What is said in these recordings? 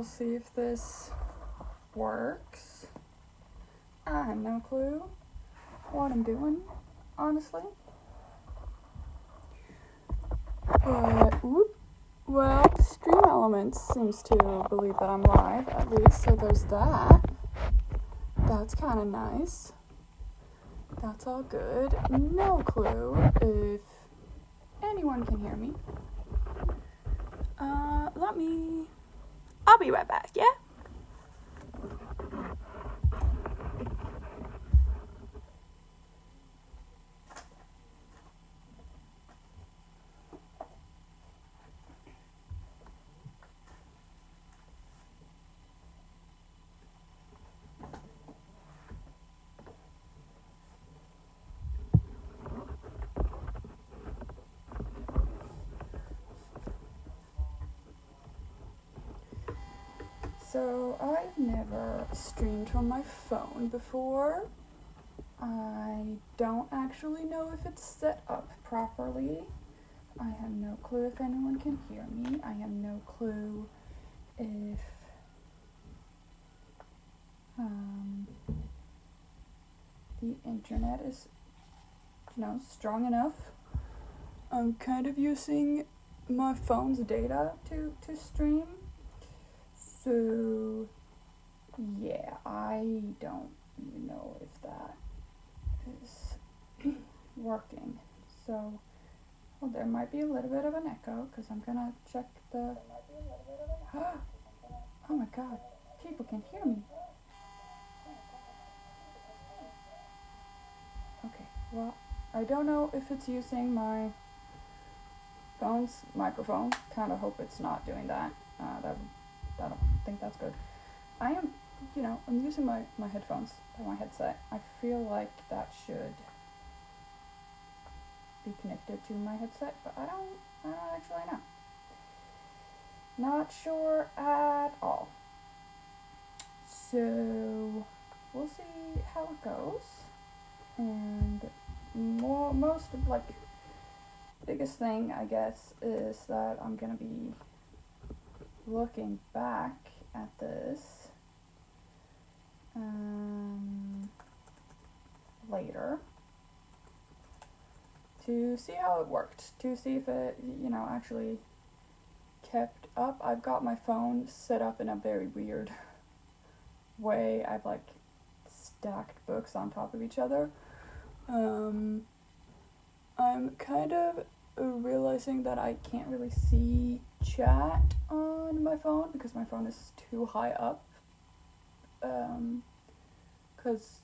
we'll see if this works. I have no clue what I'm doing, honestly. But, well, Stream Elements seems to believe that I'm live, at least, so there's that. That's kind of nice. That's all good. No clue if anyone can hear me. I'll be right back, yeah? So, I've never streamed from my phone before. I don't actually know if it's set up properly. I have no clue if anyone can hear me. I have no clue if the internet is, strong enough. I'm kind of using my phone's data to stream. So, yeah, I don't even know if that is working. So, well, there might be a little bit of an echo, because I'm gonna check the... Oh my god, people can hear me. Okay, well, I don't know if it's using my phone's microphone. Kind of hope it's not doing that. I don't think that's good. I am, I'm using my headphones, my headset. I feel like that should be connected to my headset, but I don't actually know. Not sure at all. So, we'll see how it goes. And biggest thing, I guess, is that I'm gonna be looking back at this later to see how it worked, to see if it, actually kept up. I've got my phone set up in a very weird way. I've stacked books on top of each other. I'm kind of realizing that I can't really see chat on my phone because my phone is too high up. Because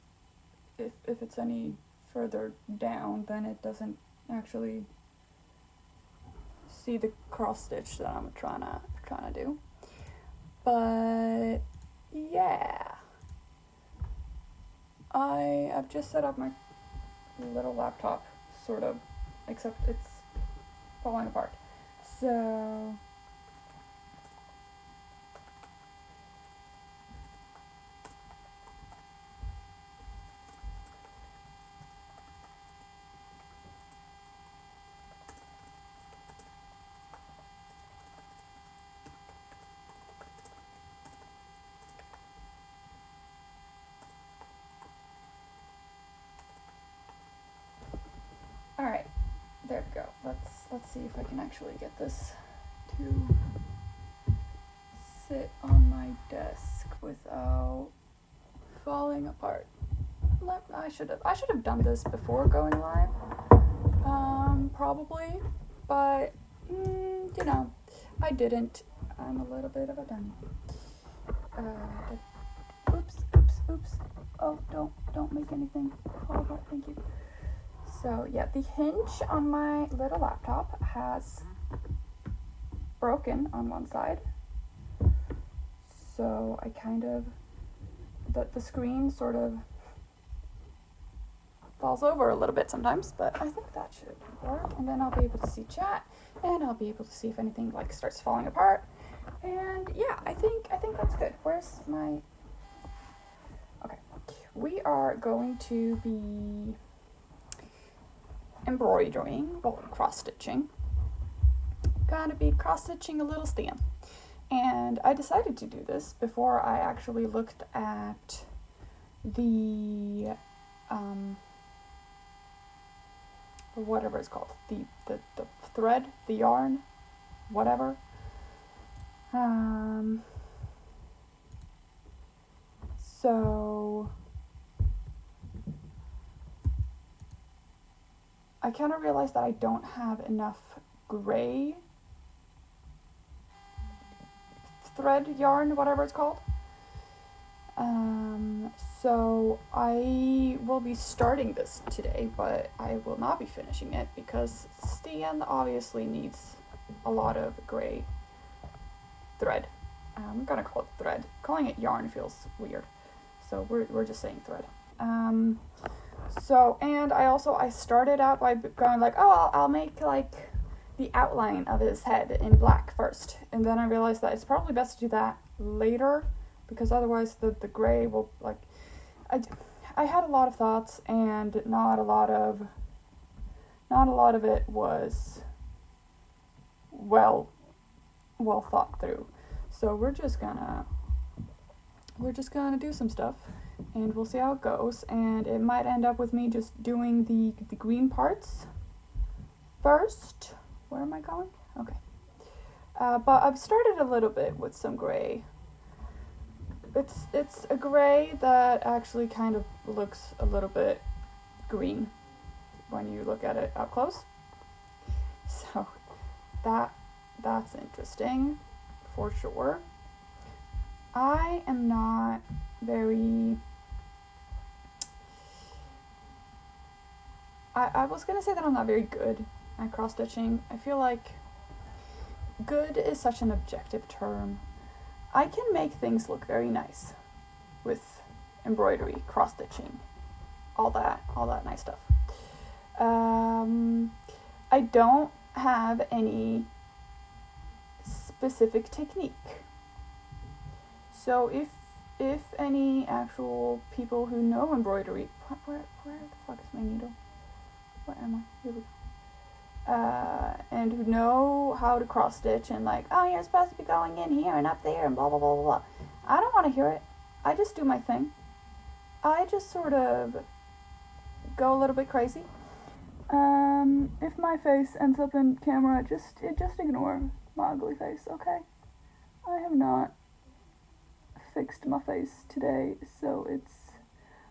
if it's any further down, then it doesn't actually see the cross stitch that I'm trying to do. But yeah, I've just set up my little laptop, sort of, except it's falling apart. So alright, there we go. Let's see if I can actually get this to sit on my desk without falling apart. I should have done this before going live, probably, but I didn't. I'm a little bit of a dummy. Oops. Oh, don't make anything fall apart. Thank you. So yeah, the hinge on my little laptop has broken on one side. So I kind of, the screen sort of falls over a little bit sometimes, but I think that should work. And then I'll be able to see chat, and I'll be able to see if anything starts falling apart. And yeah, I think that's good. Where's my... Okay, we are going to be embroidering, well, cross-stitching. Gonna be cross-stitching a little Sten. And I decided to do this before I actually looked at the whatever it's called, the thread, the yarn, whatever. So I kind of realized that I don't have enough gray thread, yarn, whatever it's called. So I will be starting this today, but I will not be finishing it because Sten obviously needs a lot of gray thread. I'm gonna call it thread. Calling it yarn feels weird, so we're just saying thread. So, and I started out by going like, oh, I'll make like the outline of his head in black first, and then I realized that it's probably best to do that later, because otherwise the gray will, like, I had a lot of thoughts, and not a lot of it was well thought through. So we're just gonna do some stuff, and we'll see how it goes. And it might end up with me just doing the green parts first. Where am I going? Okay. But I've started a little bit with some gray. It's a gray that actually kind of looks a little bit green when you look at it up close. So that's interesting for sure. I am not very... I was gonna say that I'm not very good at cross-stitching. I feel like good is such an objective term. I can make things look very nice with embroidery, cross-stitching, all that nice stuff. I don't have any specific technique. So if any actual people who know embroidery, where the fuck is my needle? Where am I? Here we go. And who know how to cross stitch and like, oh, you're supposed to be going in here and up there and blah blah blah blah blah. I don't want to hear it. I just do my thing. I just sort of go a little bit crazy. If my face ends up in camera, just ignore my ugly face, okay? I have not fixed my face today, so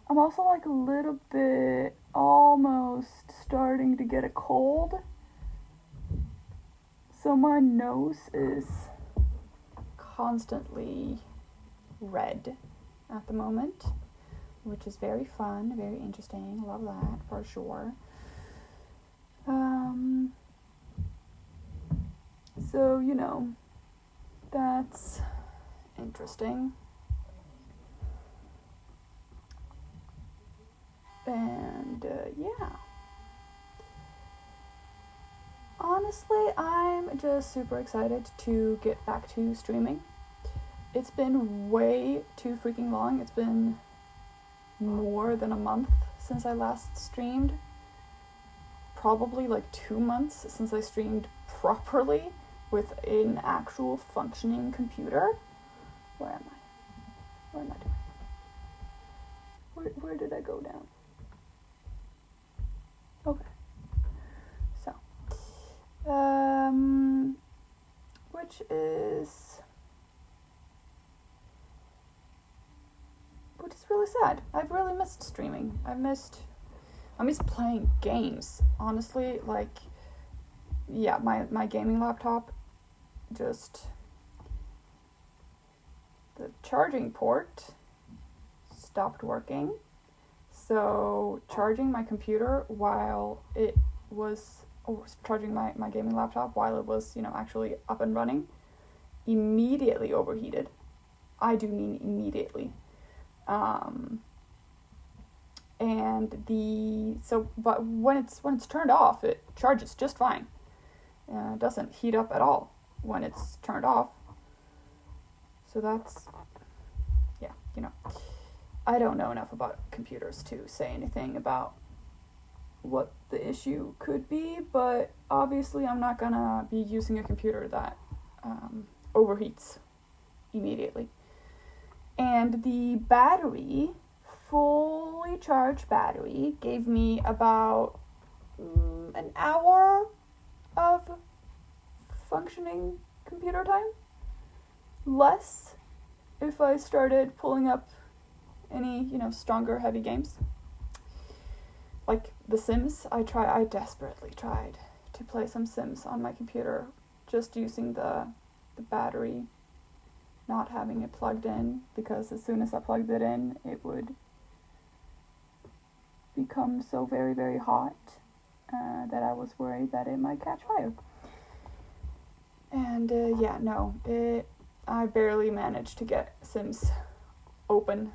I'm also like a little bit almost starting to get a cold. So my nose is constantly red at the moment, which is very fun, very interesting. Love that for sure. So, you know, that's interesting. And, yeah. Honestly, I'm just super excited to get back to streaming. It's been way too freaking long. It's been more than a month since I last streamed. Probably like 2 months since I streamed properly with an actual functioning computer. Where am I? What am I doing? Where did I go down? Okay. So, which is really sad. I've really missed streaming. I missed playing games. Honestly, like, yeah, my gaming laptop, just the charging port stopped working. So charging my computer while it was, charging my gaming laptop while it was, actually up and running, immediately overheated. I do mean immediately. But when it's turned off, it charges just fine. It doesn't heat up at all when it's turned off. So that's, yeah, I don't know enough about computers to say anything about what the issue could be, but obviously I'm not gonna be using a computer that overheats immediately. And the battery, fully charged battery, gave me about an hour of functioning computer time. Less if I started pulling up any, stronger, heavy games. Like The Sims, I desperately tried to play some Sims on my computer, just using the battery, not having it plugged in, because as soon as I plugged it in, it would become so very, very hot that I was worried that it might catch fire. And I barely managed to get Sims open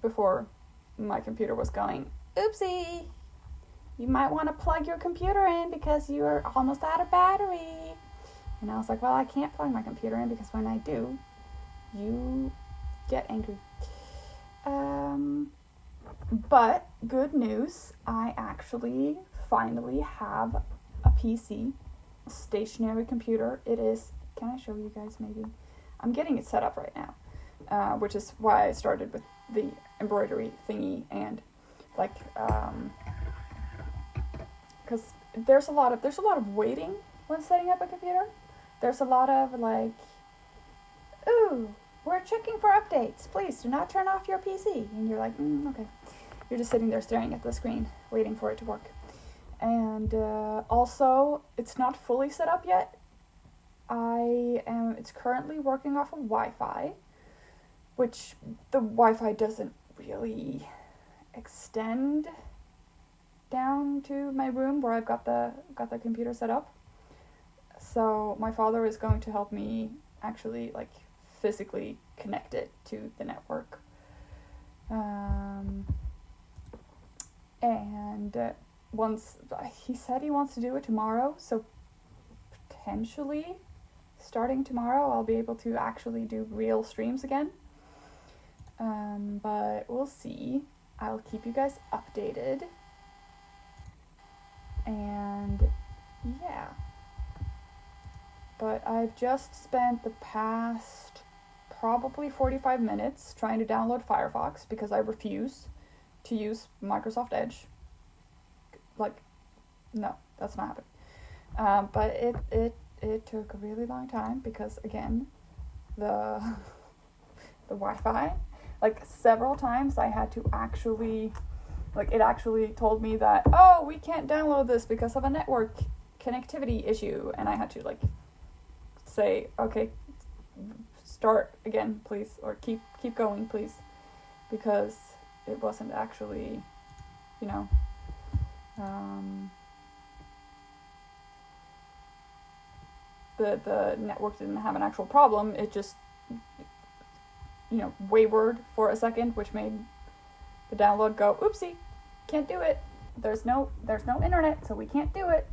before my computer was going, oopsie, you might want to plug your computer in because you are almost out of battery. And I was like, well, I can't plug my computer in because when I do, you get angry. But good news, I actually finally have a PC, a stationary computer. It is, can I show you guys maybe? I'm getting it set up right now, which is why I started with the embroidery thingy, and because there's a lot of waiting when setting up a computer. There's a lot of ooh, we're checking for updates. Please do not turn off your PC. And you're like, okay. You're just sitting there staring at the screen, waiting for it to work. And also, it's not fully set up yet. It's currently working off of Wi-Fi, which the Wi-Fi doesn't really extend down to my room where I've got the computer set up. So my father is going to help me actually physically connect it to the network. And once he said he wants to do it tomorrow, so potentially starting tomorrow I'll be able to actually do real streams again. But we'll see. I'll keep you guys updated. And yeah. But I've just spent the past probably 45 minutes trying to download Firefox because I refuse to use Microsoft Edge. No, that's not happening. But it took a really long time because, again, the Wi-Fi, several times I had to actually, it actually told me that, oh, we can't download this because of a network connectivity issue, and I had to, say, okay, start again, please, or keep going, please, because it wasn't actually, the network didn't have an actual problem. It just, wavered for a second, which made the download go, oopsie, can't do it. There's no internet, so we can't do it.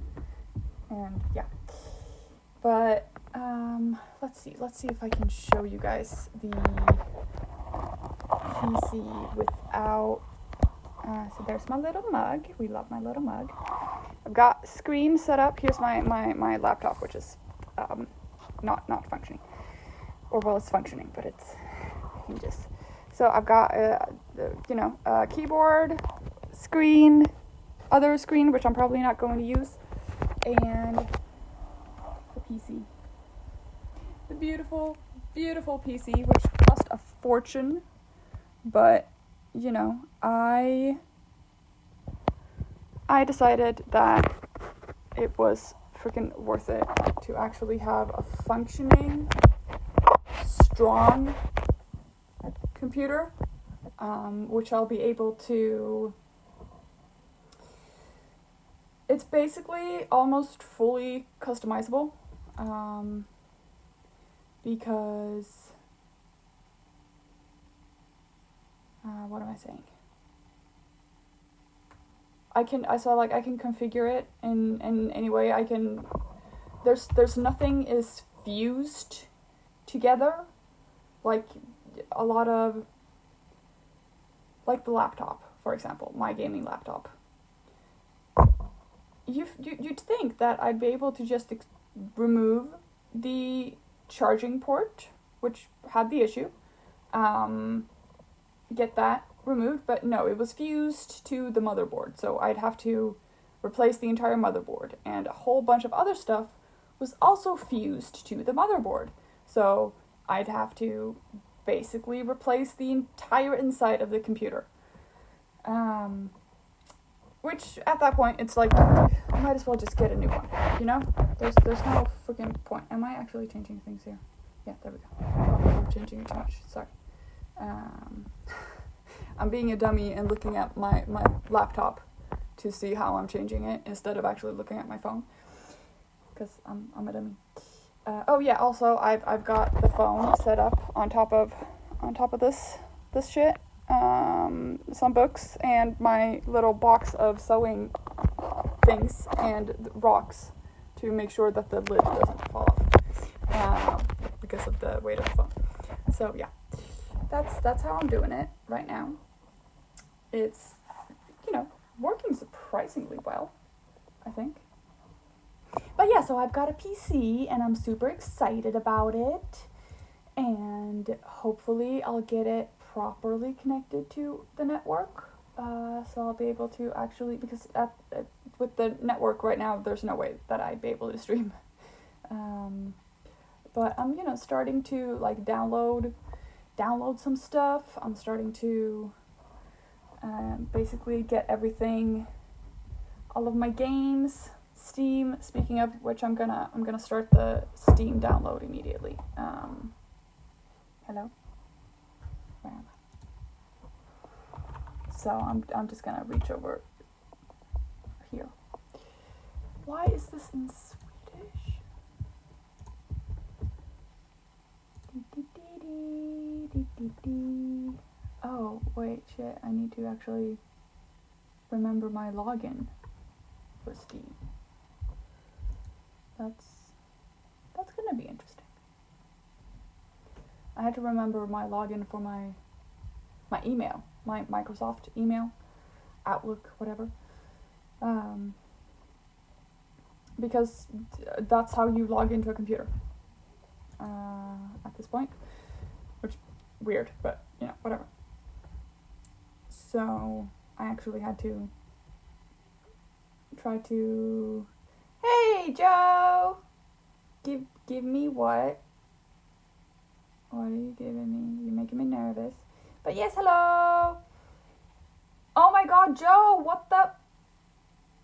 And yeah. But let's see if I can show you guys the PC without. So there's my little mug. We love my little mug. I've got screen set up. Here's my laptop, which is not functioning. Or well, it's functioning, but it's just. So I've got a keyboard, screen, other screen, which I'm probably not going to use, and the PC. The beautiful, beautiful PC, which cost a fortune, but I decided that it was freaking worth it to actually have a functioning, strong computer, which I'll be able to. It's basically almost fully customizable, because what am I saying? I can configure it in any way. I can. There's nothing is fused together, like a lot of, the laptop, for example, my gaming laptop. You'd think that I'd be able to just remove the charging port which had the issue, get that removed, but no, it was fused to the motherboard, so I'd have to replace the entire motherboard, and a whole bunch of other stuff was also fused to the motherboard, so I'd have to basically replace the entire inside of the computer. Which, at that point, it's like, I might as well just get a new one, you know? There's no freaking point. Am I actually changing things here? Yeah, there we go. Oh, I'm changing it too much. Sorry. I'm being a dummy and looking at my laptop to see how I'm changing it instead of actually looking at my phone. Because I'm a dummy. Oh yeah, also I've got the phone set up on top of this shit. Some books and my little box of sewing things and rocks to make sure that the lid doesn't fall off because of the weight of the phone. So yeah, that's how I'm doing it right now. It's, working surprisingly well, I think. But yeah, so I've got a PC and I'm super excited about it, and hopefully I'll get it properly connected to the network, so I'll be able to actually, because with the network right now, there's no way that I'd be able to stream. But I'm, starting to like download some stuff. I'm starting to basically get everything, all of my games, Steam. Speaking of which, I'm gonna start the Steam download immediately. Hello. Where am I? So I'm just gonna reach over here. Why is this in Swedish? Oh wait, shit! I need to actually remember my login for Steam. That's gonna be interesting. I had to remember my login for my email, my Microsoft email, Outlook, whatever. Because that's how you log into a computer at this point. Which, weird, but, whatever. So, I actually had to try to... Hey, Joe! Give me what? What are you giving me? You're making me nervous. But yes, hello! Oh my god, Joe! What the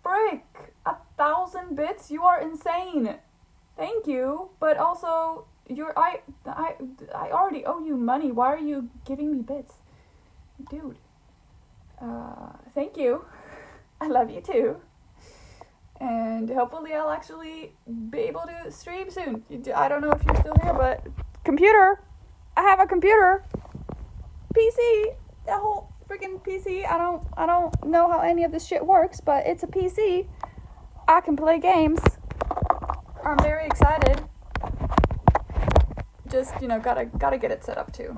frick? 1,000 bits? You are insane! Thank you, but also, I already owe you money. Why are you giving me bits? Dude. Thank you. I love you too. And hopefully I'll actually be able to stream soon. I don't know if you're still here, but computer! I have a computer! PC! The whole freaking PC. I don't know how any of this shit works, but it's a PC. I can play games. I'm very excited. Just, gotta get it set up too.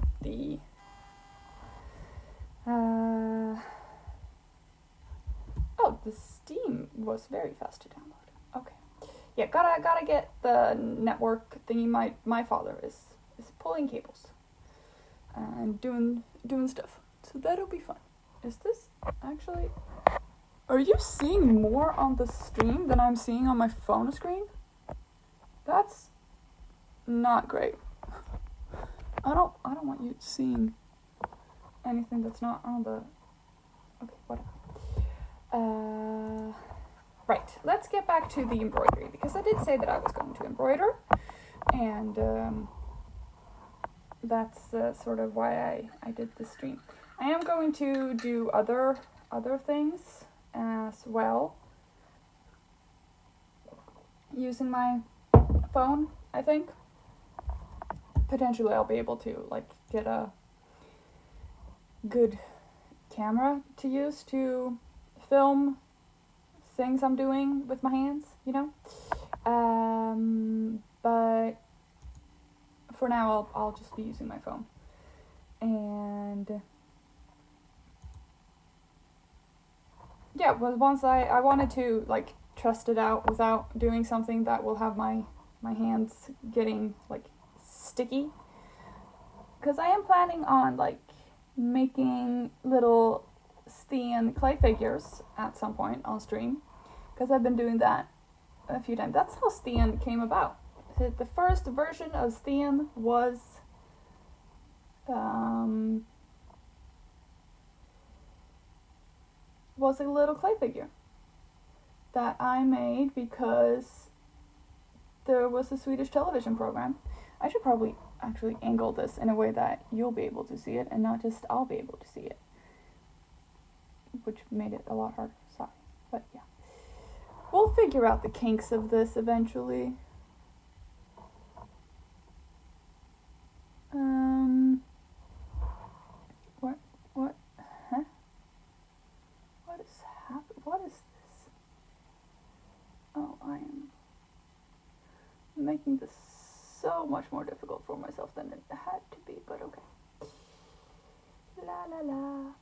The Steam was very fast to download. Okay. Yeah, gotta get the network thingy. My father is pulling cables and doing stuff. So that'll be fun. Is this actually... Are you seeing more on the stream than I'm seeing on my phone screen? That's not great. I don't want you seeing anything that's not on the... Okay, whatever. Right, let's get back to the embroidery, because I did say that I was going to embroider, and that's sort of why I did the stream. I am going to do other things as well, using my phone, I think. Potentially I'll be able to, get a good camera to use to film things I'm doing with my hands, but for now I'll just be using my phone. And yeah, well, once I wanted to test it out without doing something that will have my hands getting sticky. because I am planning on, like, making little Sten clay figures at some point on stream, because I've been doing that a few times. That's how Sten came about. The first version of Sten was a little clay figure that I made because there was a Swedish television program. I should probably actually angle this in a way that you'll be able to see it and not just I'll be able to see it, which made it a lot harder. Sorry, but yeah. We'll figure out the kinks of this eventually. What? Huh? What is this? Oh, I am making this so much more difficult for myself than it had to be, but okay. La la la.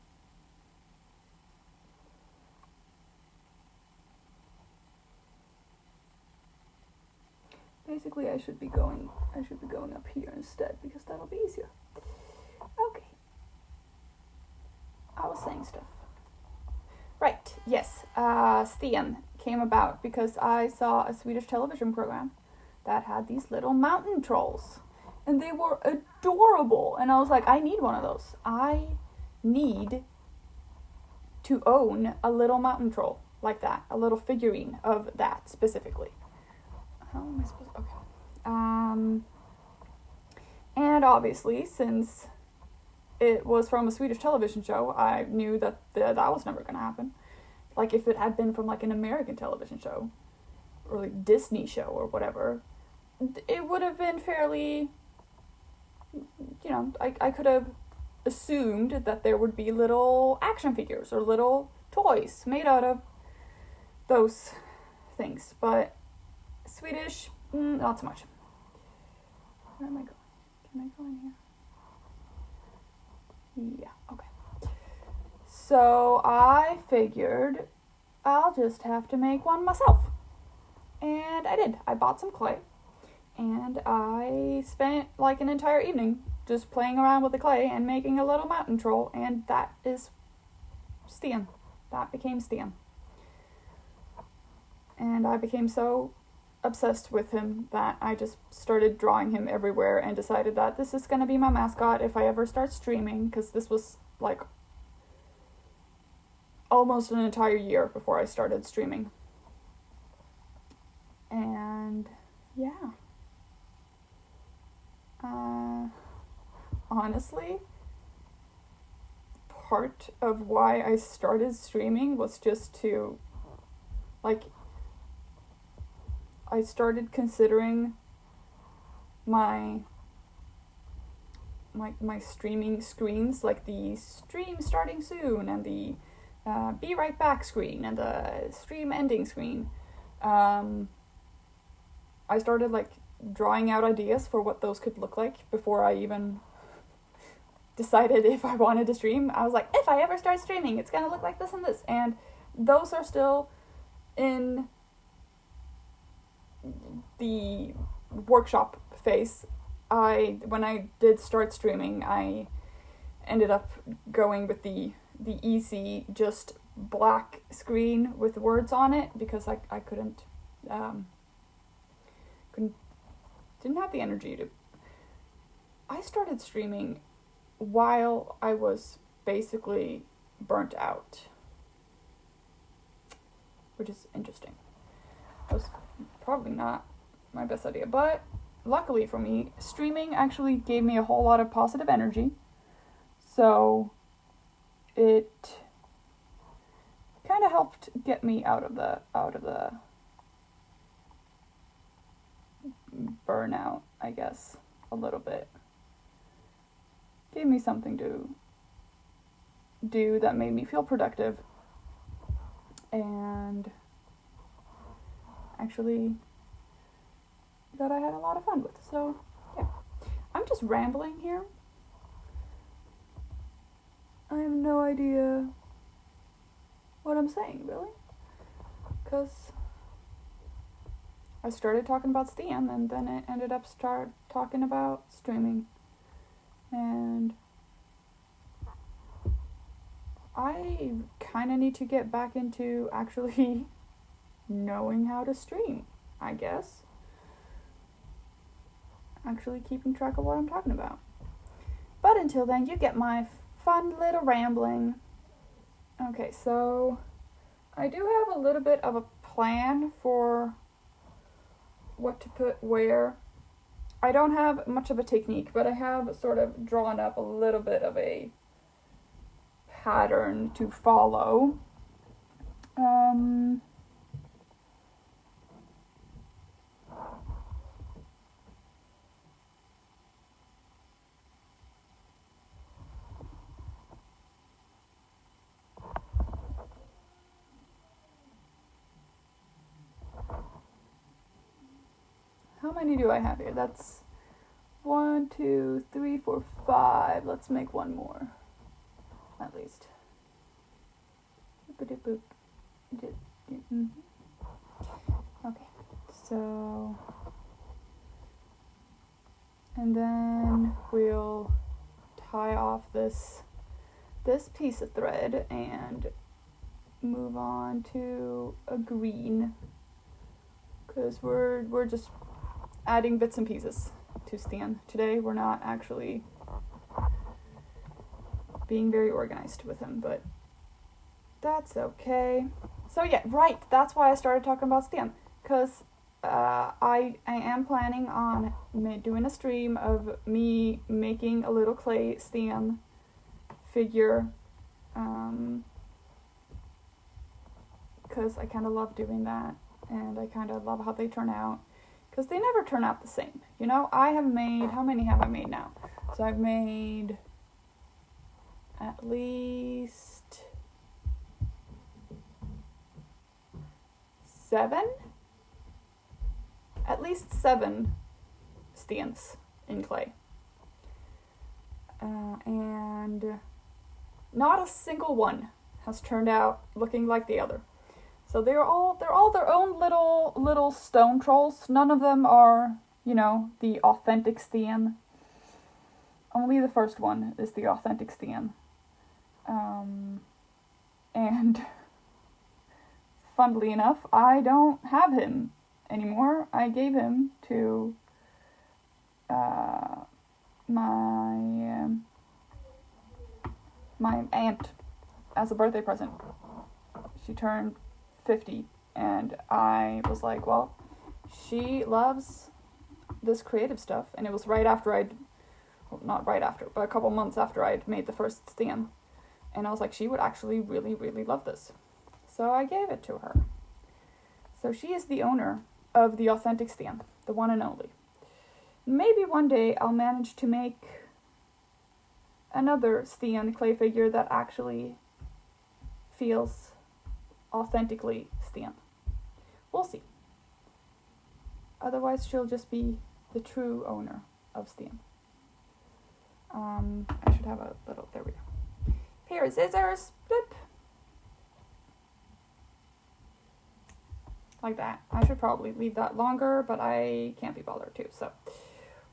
Basically, I should be going up here instead because that'll be easier. Okay. I was saying stuff. Right, yes. Sten came about because I saw a Swedish television program that had these little mountain trolls. And they were adorable. And I was like, I need one of those. I need to own a little mountain troll like that. A little figurine of that specifically. How am I supposed to... Okay. And obviously, since it was from a Swedish television show, I knew that that was never going to happen. Like, if it had been from, like, an American television show, or, like, Disney show, or whatever, it would have been fairly, you know, I could have assumed that there would be little action figures, or little toys made out of those things, but Swedish, not so much. Where am I going? Can I go in here? Yeah, okay. So I figured I'll just have to make one myself. And I did. I bought some clay. And I spent like an entire evening just playing around with the clay and making a little mountain troll. And that is Sten. That became Sten. And I became so obsessed with him that I just started drawing him everywhere and decided that this is going to be my mascot if I ever start streaming, because this was like almost an entire year before I started streaming. And yeah. Honestly, part of why I started streaming was just to, like, I started considering my streaming screens, like the stream starting soon and the be right back screen and the stream ending screen. I started like drawing out ideas for what those could look like before I even decided if I wanted to stream. I was like, if I ever start streaming, it's gonna look like this and this, and those are still in the workshop phase. When I did start streaming, I ended up going with the easy, just black screen with words on it because I couldn't didn't have the energy to. I started streaming while I was basically burnt out, which is interesting. It was probably not my best idea, but luckily for me, streaming actually gave me a whole lot of positive energy, so it kind of helped get me out of the burnout, I guess, a little bit. Gave me something to do that made me feel productive and actually that I had a lot of fun with. So, yeah. I'm just rambling here. I have no idea what I'm saying, really. Because I started talking about Sten, and then it ended up talking about streaming. And I kind of need to get back into actually knowing how to stream, I guess. Actually keeping track of what I'm talking about. But until then, you get my fun little rambling. Okay, so I do have a little bit of a plan for what to put where. I don't have much of a technique, but I have sort of drawn up a little bit of a pattern to follow. How many do I have here? That's 1, 2, 3, 4, 5. Let's make one more, at least. Boop. Okay, so, and then we'll tie off this piece of thread and move on to a green, because we're just adding bits and pieces to Sten today. We're not actually being very organized with him, but that's okay. So yeah, right, that's why I started talking about Sten, because I am planning on doing a stream of me making a little clay Sten figure, because I kind of love doing that, and I kind of love how they turn out, because they never turn out the same. You know, I have made, how many have I made now? So I've made at least 7? At least 7 Stens in clay. And not a single one has turned out looking like the other. So they're all their own little stone trolls. None of them are, you know, the authentic Sten. Only the first one is the authentic Sten. And funnily enough, I don't have him anymore. I gave him to my aunt as a birthday present. She turned 50, and I was like, well, she loves this creative stuff, and it was right after not right after, but a couple months after I'd made the first Sten, and I was like, she would actually really, really love this. So I gave it to her. So she is the owner of the authentic Sten, the one and only. Maybe one day I'll manage to make another Sten clay figure that actually feels authentically Sten. We'll see. Otherwise, she'll just be the true owner of Sten. I should have a little, there we go. Pair of scissors, blip. Like that. I should probably leave that longer, but I can't be bothered to, so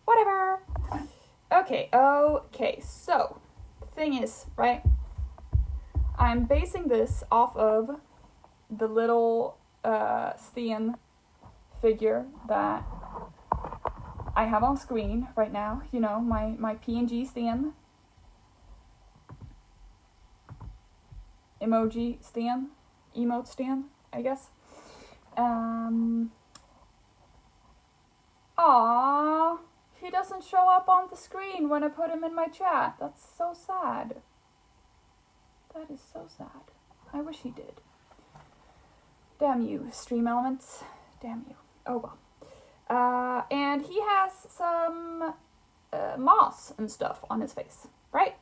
whatever. Okay, so the thing is, right, I'm basing this off of the little Sten figure that I have on screen right now. You know, my PNG Sten, emoji Sten, emote Sten, I guess. Aww, he doesn't show up on the screen when I put him in my chat. That's so sad. That is so sad. I wish he did. Damn you, Stream Elements. Damn you. Oh well. And he has some moss and stuff on his face, right?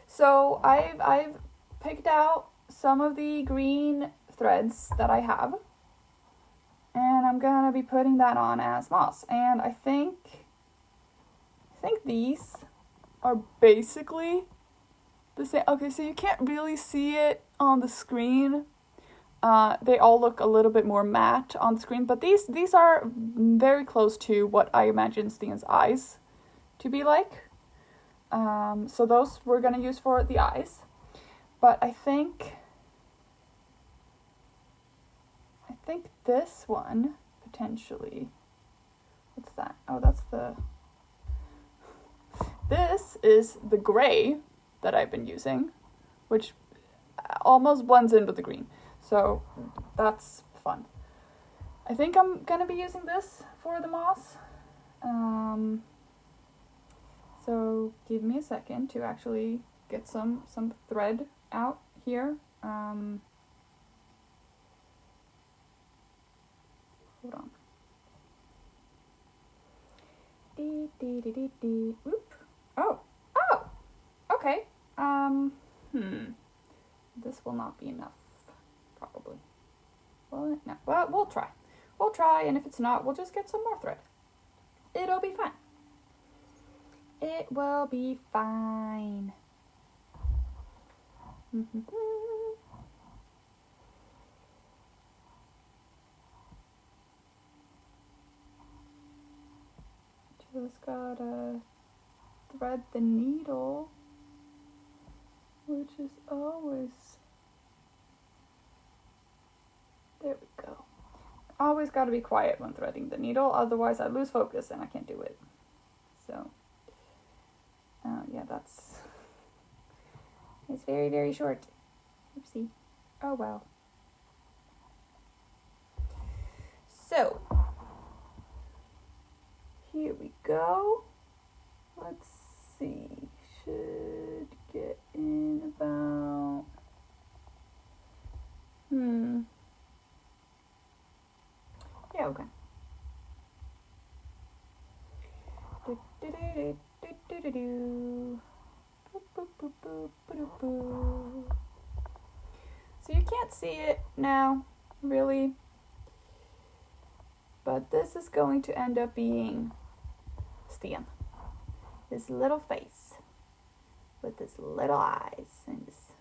So I've picked out some of the green threads that I have, and I'm gonna be putting that on as moss. And I think these are basically the same. Okay, so you can't really see it on the screen. They all look a little bit more matte on the screen, but these are very close to what I imagine Sten's eyes to be like. So those we're going to use for the eyes. But I think this one, potentially, what's that? Oh, this is the gray that I've been using, which almost blends in with the green. So that's fun. I think I'm going to be using this for the moss. So give me a second to actually get some thread out here. Hold on. Oop. Oh. Okay. This will not be enough, probably. Well, no. Well, we'll try. We'll try, and if it's not, we'll just get some more thread. It'll be fine. It will be fine. Just gotta thread the needle, which is always... There we go. Always gotta be quiet when threading the needle, otherwise I lose focus and I can't do it. So, yeah, it's very, very short. Oopsie. Oh well. So, here we go. Let's see. Should get in about... Yeah, okay. So you can't see it now, really. But this is going to end up being Sten. His little face with his little eyes and his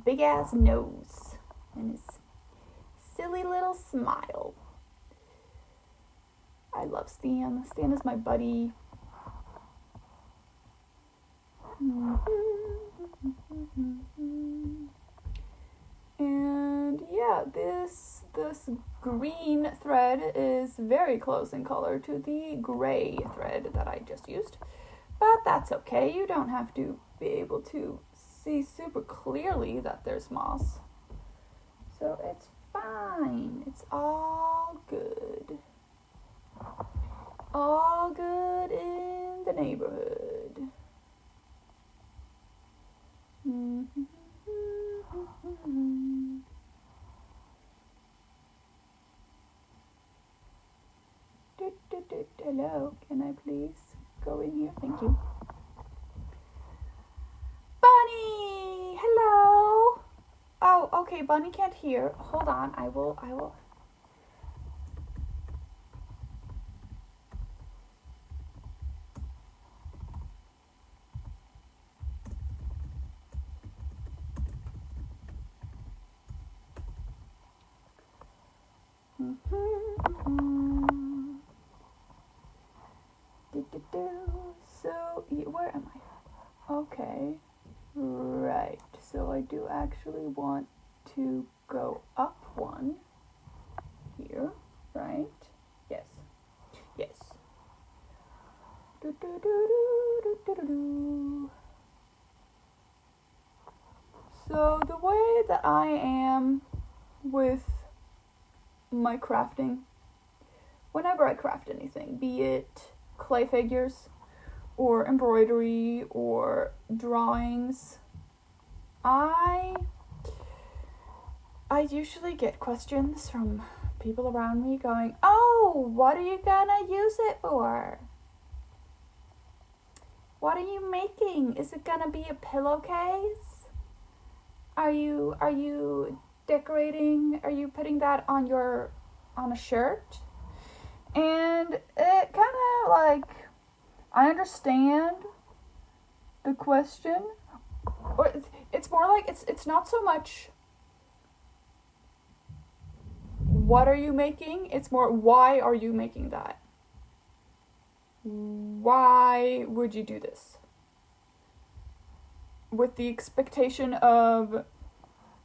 big ass nose and his silly little smile. I love Sten. Sten is my buddy. And yeah, this green thread is very close in color to the gray thread that I just used. But that's okay. You don't have to be able to see super clearly that there's moss. So it's fine. It's all good. All good in the neighborhood. Hello, can I please go in here? Thank you. Bunny! Hello! Oh, okay, Bunny can't hear. Hold on, I will. So, where am I? Okay, right. So I do actually want to go up one here, right? Yes. So the way that I am with my crafting, whenever I craft anything, be it clay figures or embroidery or drawings, I usually get questions from people around me going, "Oh, what are you gonna use it for? What are you making? Is it gonna be a pillowcase? Are you decorating? Are you putting that on a shirt?" And it kind of like, I understand the question, or it's more like it's not so much what are you making, it's more why are you making that? Why would you do this? with the expectation of,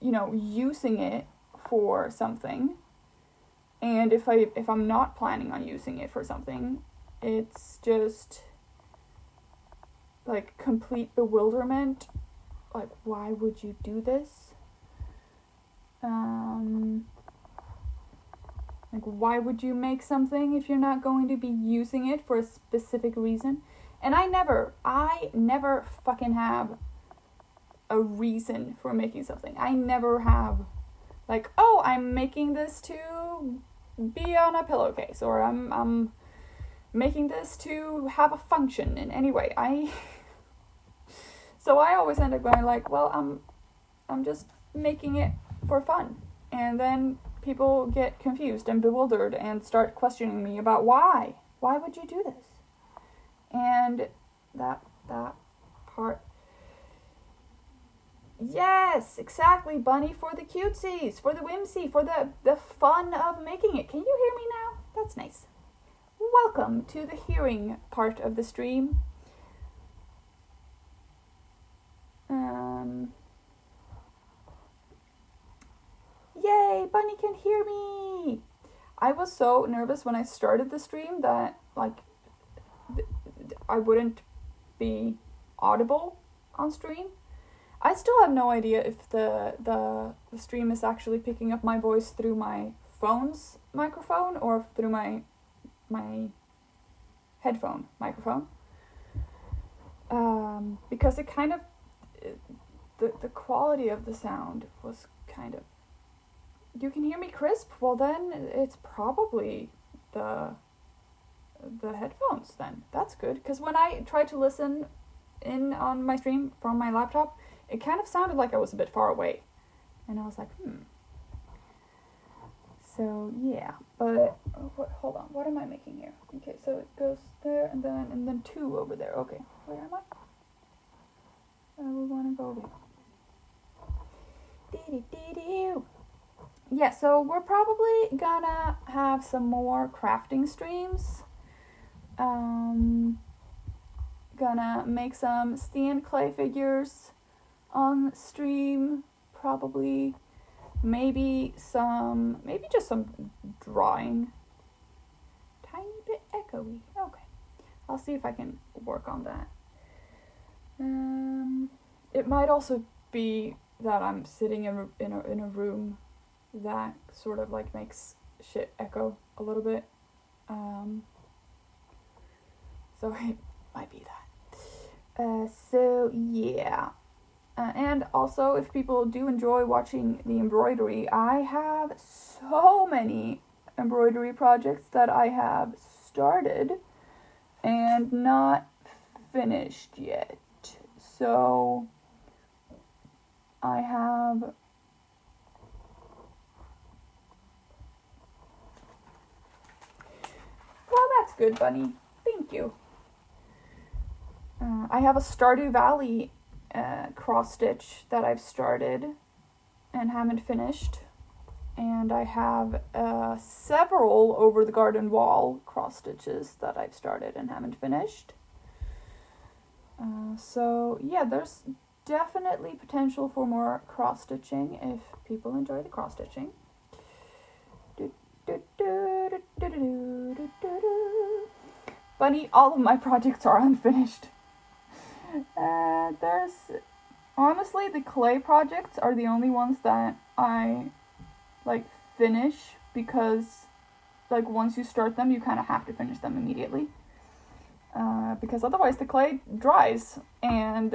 using it for something. And if I'm not planning on using it for something, it's just like complete bewilderment. Like, why would you do this? Like, why would you make something if you're not going to be using it for a specific reason? And I never fucking have a reason for making something. I never have, like, oh, I'm making this to be on a pillowcase, or I'm making this to have a function in any way. So I always end up going like, well, I'm just making it for fun. And then people get confused and bewildered and start questioning me about why. Why would you do this? And that part. Yes, exactly, Bunny, for the cutesies, for the whimsy, for the fun of making it. Can you hear me now? That's nice. Welcome to the hearing part of the stream. Yay, Bunny can hear me! I was so nervous when I started the stream that, like, I wouldn't be audible on stream. I still have no idea if the stream is actually picking up my voice through my phone's microphone or through my headphone microphone. Because it kind of, the quality of the sound was kind of, you can hear me crisp? Well, then it's probably the headphones then. That's good, because when I tried to listen in on my stream from my laptop, it kind of sounded like I was a bit far away. And I was like, So, yeah. But, hold on, what am I making here? Okay, so it goes there, and then 2 over there. Okay, where am I? We want to go over here. Yeah, so we're probably gonna have some more crafting streams. Gonna make some Sten clay figures on stream, probably. Maybe just some drawing. Tiny bit echoey. Okay. I'll see if I can work on that. It might also be that I'm sitting in a room that sort of like makes shit echo a little bit. So it might be that. So yeah. And also, if people do enjoy watching the embroidery, I have so many embroidery projects that I have started and not finished yet. So I have that's good, Bunny. Thank you. I have a Stardew Valley cross stitch that I've started and haven't finished. And I have several over the garden wall cross stitches that I've started and haven't finished. So yeah, there's definitely potential for more cross stitching if people enjoy the cross stitching. Bunny, all of my projects are unfinished. Honestly, the clay projects are the only ones that I finish, because once you start them, you kind of have to finish them immediately. Because otherwise the clay dries and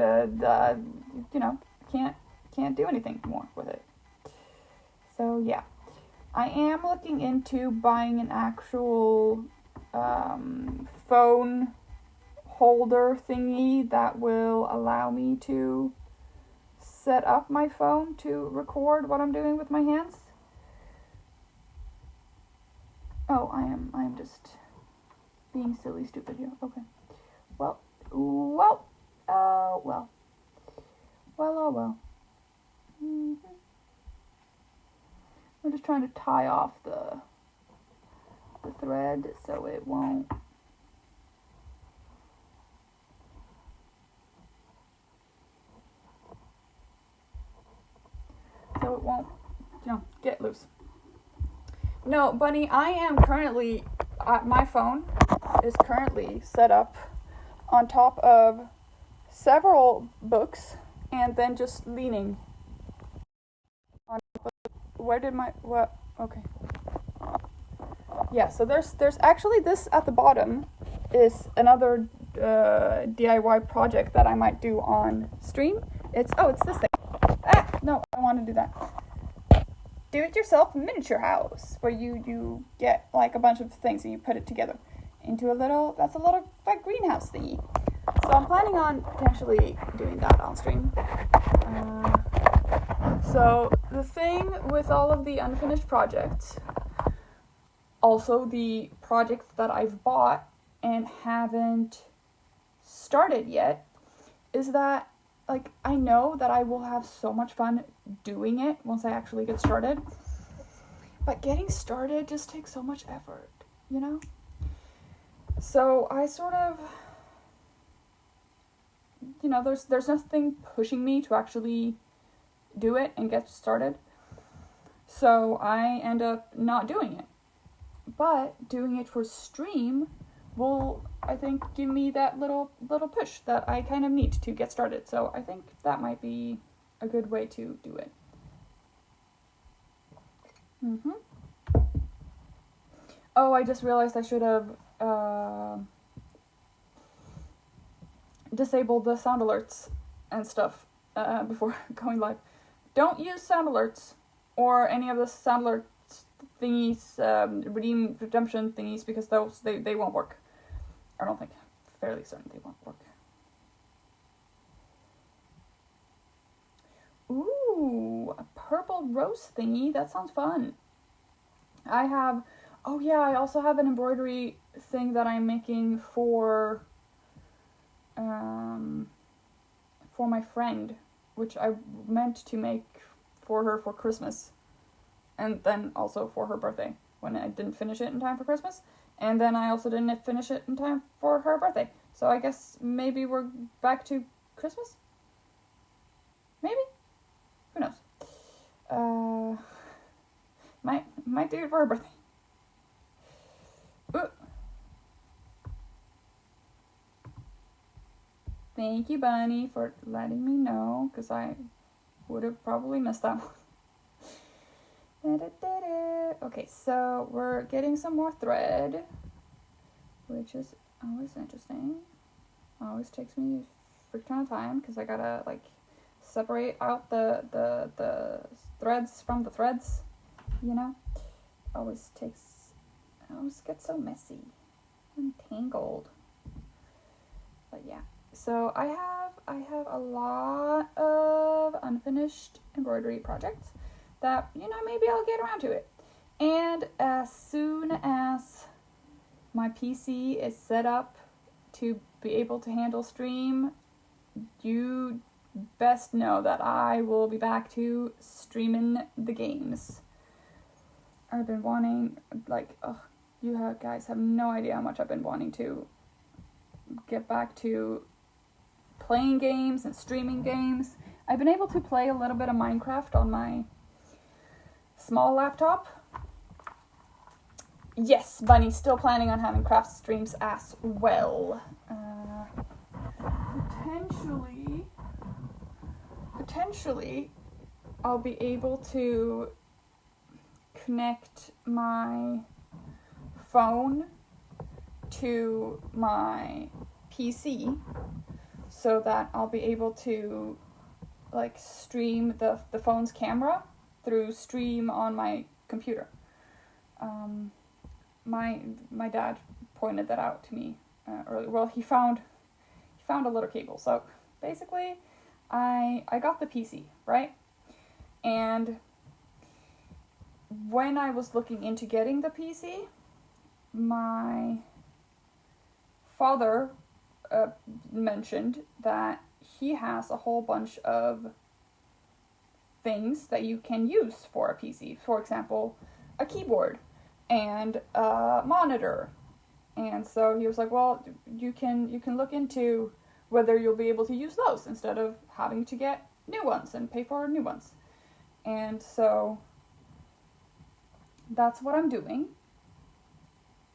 can't do anything more with it. So yeah. I am looking into buying an actual phone holder thingy that will allow me to set up my phone to record what I'm doing with my hands. Oh, I am just being silly stupid here. Okay. Well. Mm-hmm. I'm just trying to tie off the thread so it won't. no, Bunny, I am currently, my phone is currently set up on top of several books and then just leaning on, where did my, what, okay. Yeah, so there's actually this at the bottom is another DIY project that I might do on stream. It's this thing. No, I want to do that. Do-it-yourself miniature house, where you get like a bunch of things and you put it together into a little like greenhouse thingy. So I'm planning on potentially doing that on stream. So the thing with all of the unfinished projects, also the projects that I've bought and haven't started yet, is that like I know that I will have so much fun doing it once I actually get started. But getting started just takes so much effort, you know? So I sort of, you know, there's nothing pushing me to actually do it and get started. So I end up not doing it. But doing it for stream will, I think, give me that little push that I kind of need to get started. So I think that might be a good way to do it. Oh, I just realized I should have disabled the sound alerts and stuff before going live. Don't use sound alerts or any of the sound alert thingies, redemption thingies, because those they won't work. I don't think. Fairly certain they won't work. Ooh, a purple rose thingy. That sounds fun. I also have an embroidery thing that I'm making for my friend, which I meant to make for her for Christmas, and then also for her birthday, when I didn't finish it in time for Christmas, and then I also didn't finish it in time for her birthday. So I guess maybe we're back to Christmas? Maybe? Who knows? Might do it for her birthday. Ooh. Thank you, Bunny, for letting me know, because I would have probably missed that one. Okay, so we're getting some more thread, which is always interesting. Always takes me a frick ton of time, because I gotta, like, separate out the threads from the threads, you know? Always gets so messy and tangled. But yeah, so I have a lot of unfinished embroidery projects that, you know, maybe I'll get around to it. And as soon as my PC is set up to be able to handle stream, you best know that I will be back to streaming the games. I've been wanting, you guys have no idea how much I've been wanting to get back to playing games and streaming games. I've been able to play a little bit of Minecraft on my small laptop. Yes, Bunny's still planning on having craft streams as well. Potentially, I'll be able to connect my phone to my PC so that I'll be able to like stream the phone's camera through stream on my computer. My dad pointed that out to me earlier. Well, he found a little cable. So basically, I got the PC, right? And when I was looking into getting the PC, my father mentioned that he has a whole bunch of things that you can use for a PC. For example, a keyboard and a monitor. And so he was like, well, you can look into whether you'll be able to use those instead of having to get new ones and pay for new ones. And so that's what I'm doing.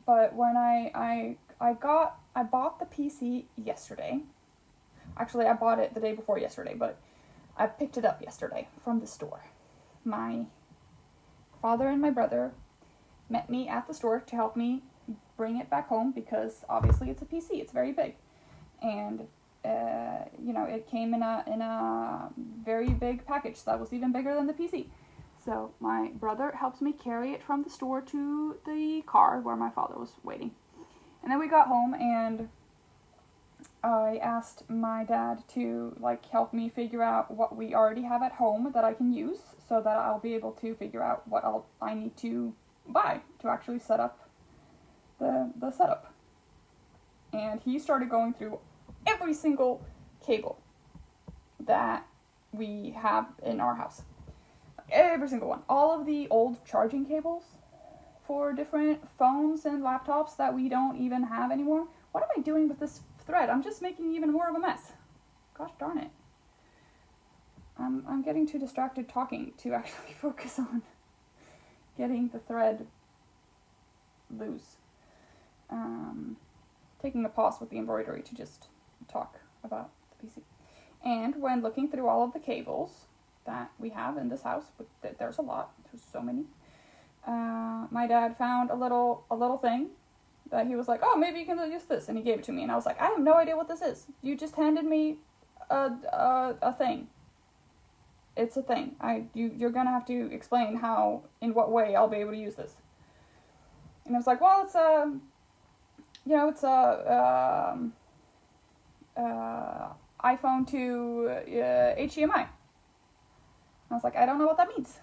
But when I bought the PC yesterday. Actually, I bought it the day before yesterday, but I picked it up yesterday from the store. My father and my brother met me at the store to help me bring it back home because obviously it's a PC. It's very big, and it came in a very big package that was even bigger than the PC. So my brother helped me carry it from the store to the car where my father was waiting, and then we got home and I asked my dad to help me figure out what we already have at home that I can use, so that I'll be able to figure out what I need to buy to actually set up the setup. And he started going through every single cable that we have in our house. Every single one. All of the old charging cables for different phones and laptops that we don't even have anymore. What am I doing with this thread? I'm just making even more of a mess. Gosh darn it. I'm getting too distracted talking to actually focus on getting the thread loose. Taking a pause with the embroidery to just talk about the PC. And when looking through all of the cables that we have in this house, there's a lot, there's so many, my dad found a little thing that he was like, oh, maybe you can use this, and he gave it to me, and I was like, I have no idea what this is. You just handed me a thing. It's a thing. You're gonna have to explain in what way I'll be able to use this. And I was like, well, it's iPhone to HDMI. I was like, I don't know what that means.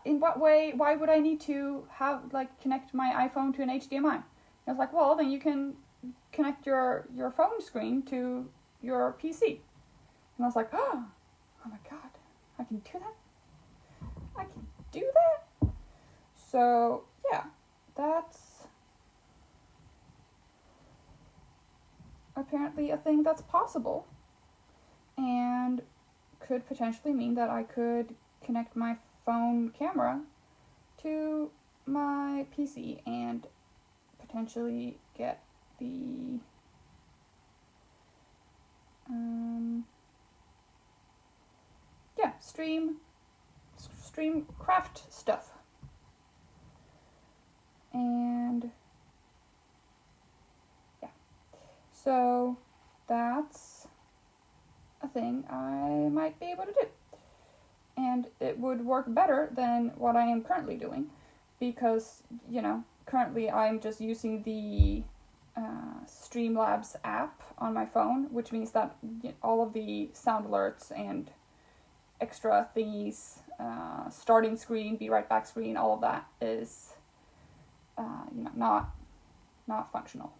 In what way? Why would I need to connect my iPhone to an HDMI? I was like, well, then you can connect your phone screen to your PC. And I was like, oh my god, I can do that? I can do that? So, yeah, that's apparently a thing that's possible, and could potentially mean that I could connect my phone camera to my PC and potentially get the stream craft stuff. And yeah, so that's a thing I might be able to do. And it would work better than what I am currently doing, because, currently I'm just using the Streamlabs app on my phone, which means that all of the sound alerts and extra thingies, starting screen, be right back screen, all of that is, not functional.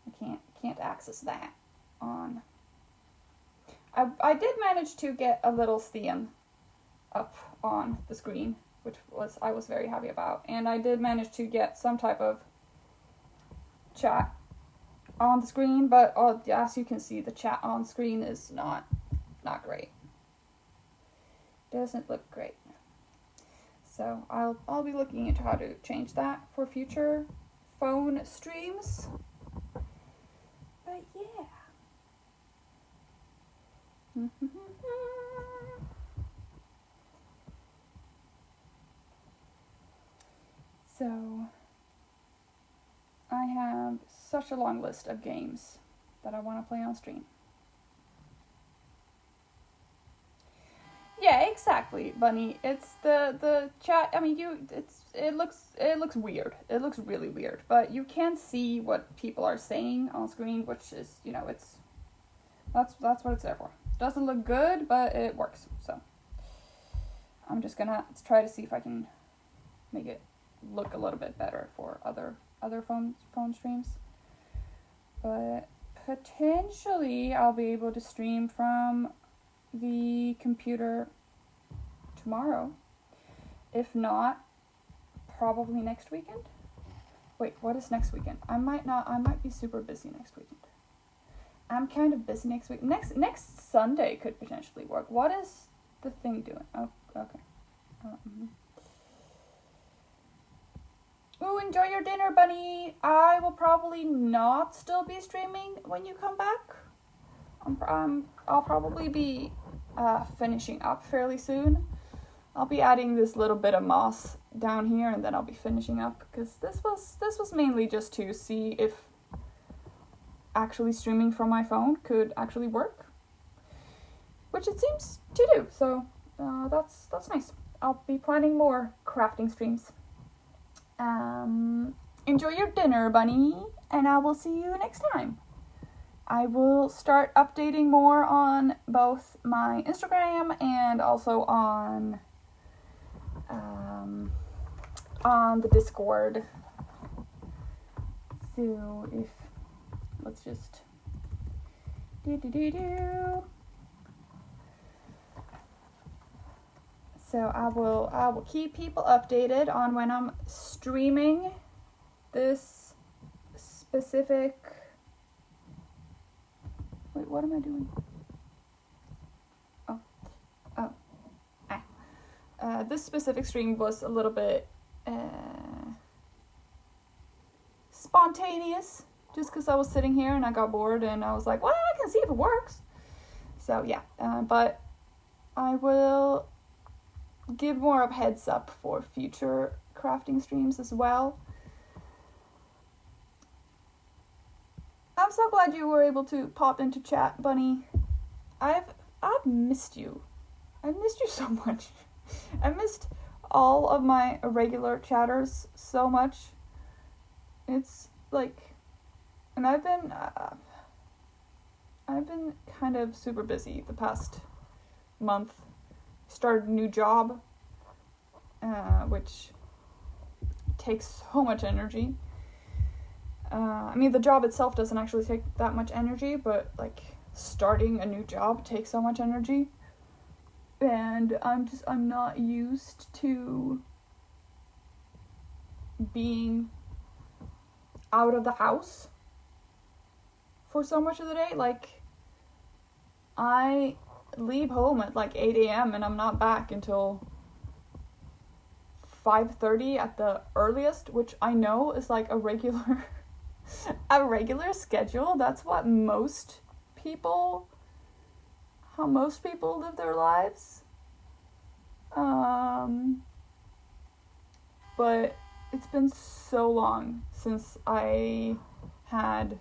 I can't access that on. I did manage to get a little Sten up on the screen, which I was very happy about, and I did manage to get some type of chat on the screen, but as you can see, the chat on screen is not great. Doesn't look great. So I'll be looking into how to change that for future phone streams. But yeah. So I have such a long list of games that I want to play on stream. Yeah, exactly, Bunny. It's the chat. I mean, it looks weird. It looks really weird, but you can see what people are saying on screen, which is, that's what it's there for. Doesn't look good, but it works. So I'm just gonna try to see if I can make it look a little bit better for other phone streams. But potentially I'll be able to stream from the computer tomorrow. If not, probably next weekend. Wait, what is next weekend? I might be super busy next weekend. I'm kind of busy next week. Next Sunday could potentially work. What is the thing doing? Oh, okay. enjoy your dinner, bunny. I will probably not still be streaming when you come back. I'll probably be finishing up fairly soon. I'll be adding this little bit of moss down here, and then I'll be finishing up, because this was mainly just to see if actually streaming from my phone could actually work, which it seems to do. So that's nice. I'll be planning more crafting streams. Enjoy your dinner, bunny, and I will see you next time. I will start updating more on both my Instagram and also on the Discord. So let's just So I will keep people updated on when I'm streaming this specific. Wait, what am I doing? This specific stream was a little bit spontaneous, just because I was sitting here and I got bored and I was like, well, I can see if it works. So yeah, but I will give more of a heads up for future crafting streams as well. I'm so glad you were able to pop into chat, Bunny. I've missed you. I've missed you so much. I missed all of my regular chatters so much. It's like, and I've been kind of super busy the past month. Started a new job, which takes so much energy. I mean, the job itself doesn't actually take that much energy, but like starting a new job takes so much energy. And I'm not used to being out of the house for so much of the day. Like, I leave home at like 8 a.m. and I'm not back until 5:30 at the earliest, which I know is like a regular schedule. That's what how most people live their lives. But it's been so long since I had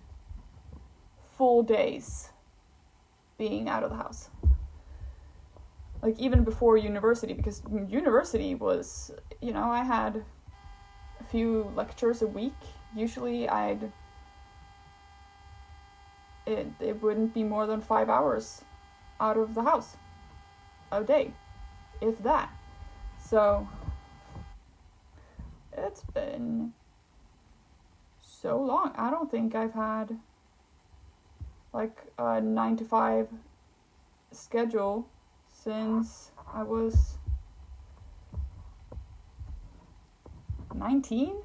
full days being out of the house. Like, even before university, because university was, I had a few lectures a week. Usually it wouldn't be more than 5 hours out of the house a day, if that. So it's been so long. I don't think I've had like a 9 to 5 schedule since I was 19,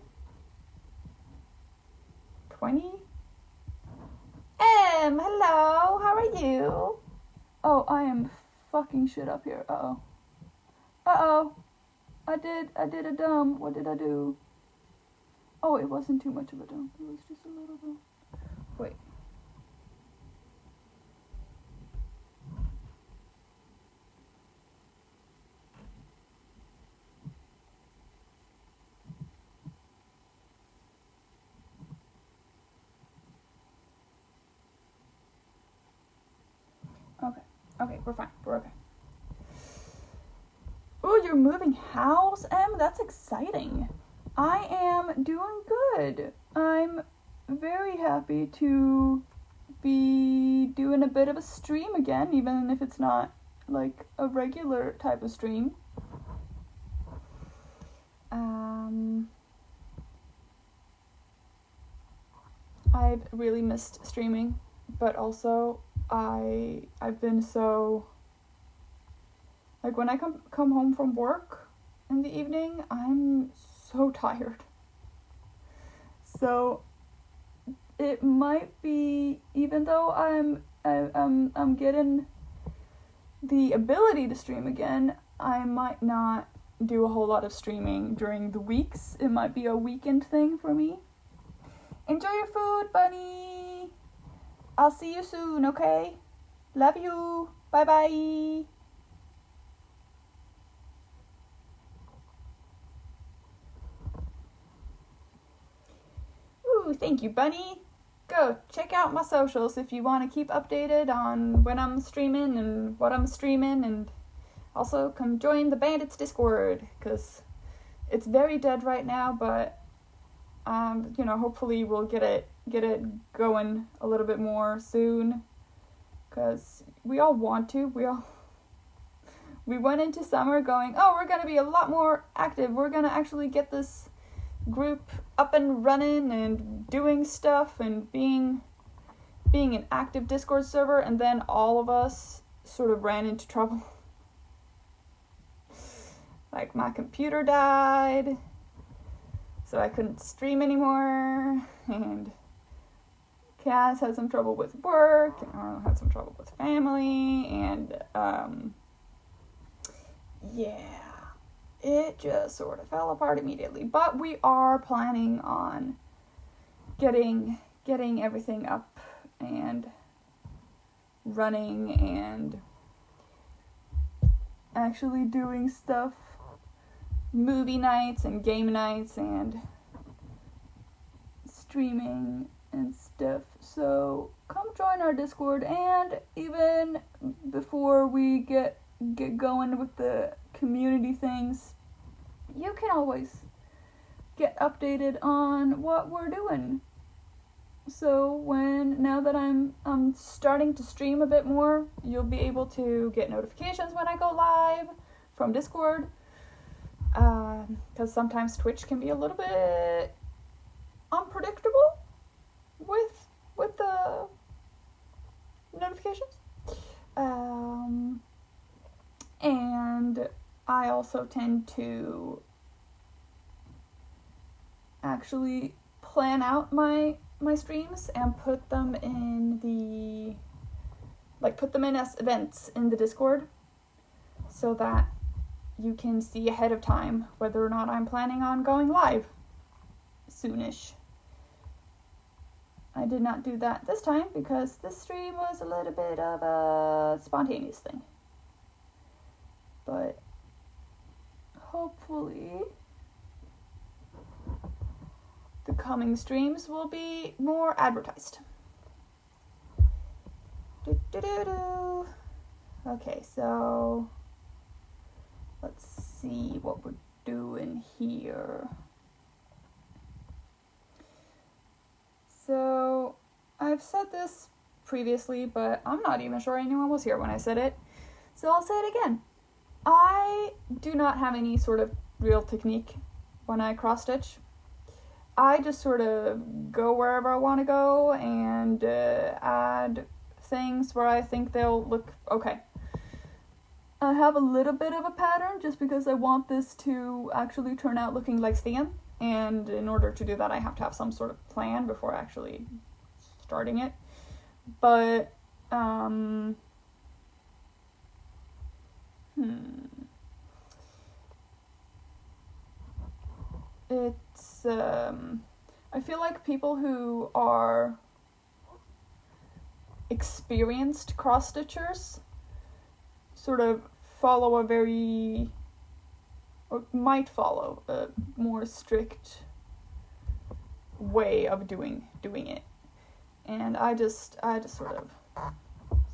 20. Hello, how are you? Oh, I am fucking shit up here. Uh-oh. I did a dumb. What did I do? Oh, it wasn't too much of a dump. It was just a little bit. Wait. Okay, we're fine. We're okay. Oh, you're moving house, Em? That's exciting. I am doing good. I'm very happy to be doing a bit of a stream again, even if it's not like a regular type of stream. I've really missed streaming, but also I've been so, like, when I come home from work in the evening, I'm so tired. So it might be, even though I'm getting the ability to stream again, I might not do a whole lot of streaming during the weeks. It might be a weekend thing for me. Enjoy your food, bunny. I'll see you soon, okay? Love you. Bye-bye. Ooh, thank you, bunny. Go check out my socials if you want to keep updated on when I'm streaming and what I'm streaming, and also come join the Bandits Discord, because it's very dead right now, but hopefully we'll get it going a little bit more soon, because we all want to. We went into summer going, oh, we're going to be a lot more active. We're going to actually get this group up and running and doing stuff and being an active Discord server, and then all of us sort of ran into trouble. Like, my computer died, so I couldn't stream anymore, and Cass had some trouble with work, and Arlo had some trouble with family, and it just sort of fell apart immediately. But we are planning on getting everything up and running and actually doing stuff, movie nights and game nights and streaming and stuff. So come join our Discord, and even before we get going with the community things, you can always get updated on what we're doing. So now that I'm starting to stream a bit more, you'll be able to get notifications when I go live from Discord. Because sometimes Twitch can be a little bit unpredictable with the notifications. And I also tend to actually plan out my streams and put them as events in the Discord, so that you can see ahead of time whether or not I'm planning on going live soonish. I did not do that this time because this stream was a little bit of a spontaneous thing. But hopefully the coming streams will be more advertised. Okay, so let's see what we're doing here. So I've said this previously, but I'm not even sure anyone was here when I said it. So I'll say it again. I do not have any sort of real technique when I cross stitch. I just sort of go wherever I want to go and add things where I think they'll look okay. I have a little bit of a pattern just because I want this to actually turn out looking like Sten, and in order to do that I have to have some sort of plan before actually starting it. But it's I feel like people who are experienced cross stitchers sort of might follow a more strict way of doing it, and I just sort of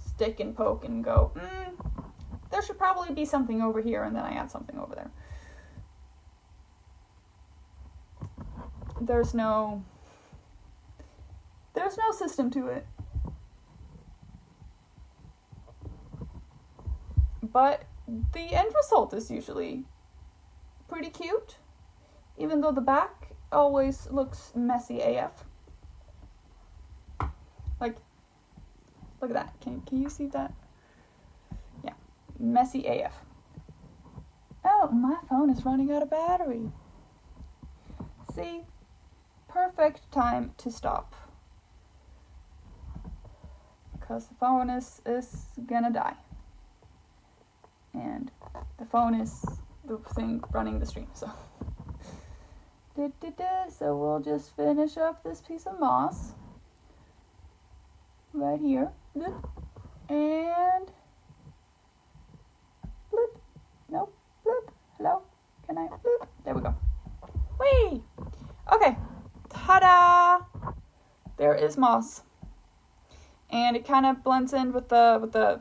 stick and poke and go, there should probably be something over here, and then I add something over there. There's no system to it. But the end result is usually pretty cute, even though the back always looks messy AF. Like, look at that. Can you see that? Yeah, messy AF. Oh, my phone is running out of battery. See? Perfect time to stop. Because the phone is gonna die. And the the thing running the stream. So, so we'll just finish up this piece of moss right here, and bloop. Nope, bloop. Hello, can I bloop? There we go. Whee! Okay, ta-da! There is moss, and it kind of blends in with the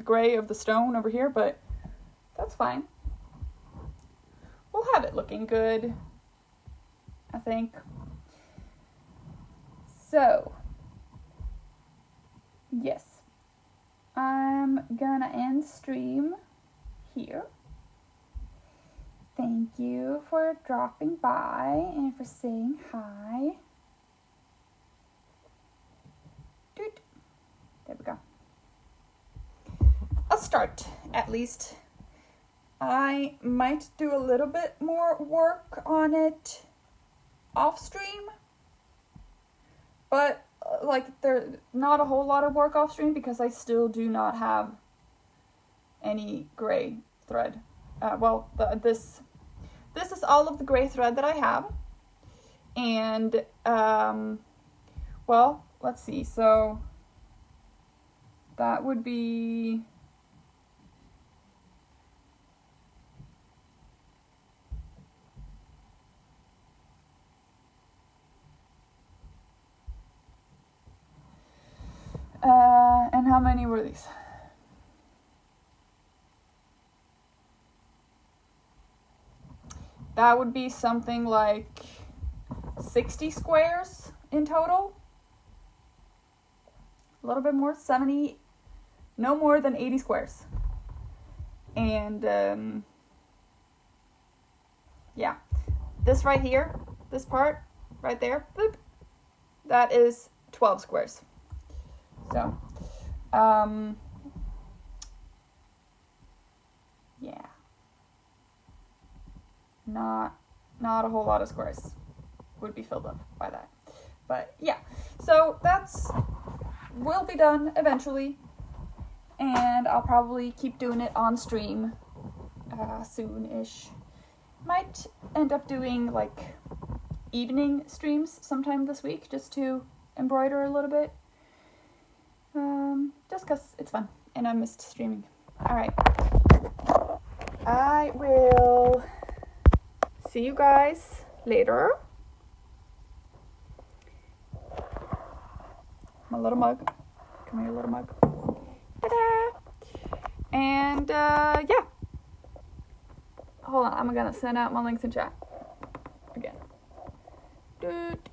gray of the stone over here, but that's fine. We'll have it looking good, I think. So, yes, I'm gonna end stream here. Thank you for dropping by and for saying hi. There we go. I'll start, at least. I might do a little bit more work on it off stream, but like there's not a whole lot of work off stream because I still do not have any gray thread. This is all of the gray thread that I have, and well, let's see. So that would be and how many were these? That would be something like 60 squares in total. A little bit more, 70, no more than 80 squares. And yeah, this right here, this part right there, boop, that is 12 squares. So, yeah, not a whole lot of squares would be filled up by that, but yeah, so will be done eventually, and I'll probably keep doing it on stream soon-ish. Might end up doing like evening streams sometime this week just to embroider a little bit. Just because it's fun and I missed streaming. Alright. I will see you guys later. My little mug. Come here, little mug. Ta-da! And, yeah. Hold on, I'm gonna send out my links in chat. Again. Doot.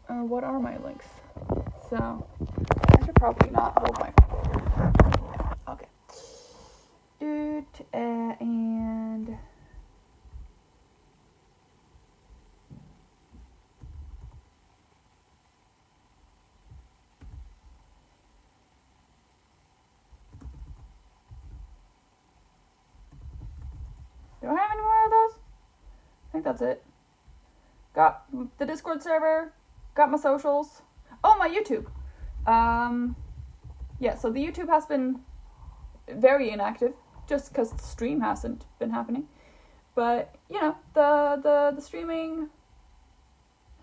What are my links? So, I should probably not hold my phone. Okay. And do I have any more of those? I think that's it. Got the Discord server, got my socials. Oh, my YouTube. Yeah, so the YouTube has been very inactive, just because the stream hasn't been happening. But, you know, the streaming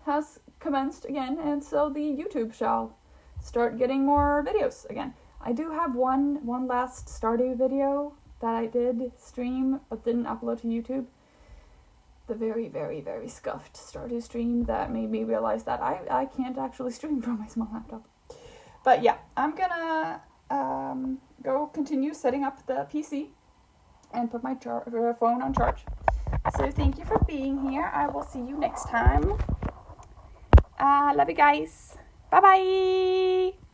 has commenced again, and so the YouTube shall start getting more videos again. I do have one last Stardew video that I did stream, but didn't upload to YouTube. The very, very, very scuffed Stardew stream that made me realize that I can't actually stream from my small laptop. But yeah, I'm gonna go continue setting up the PC and put my phone on charge. So thank you for being here. I will see you next time. Love you guys. Bye-bye.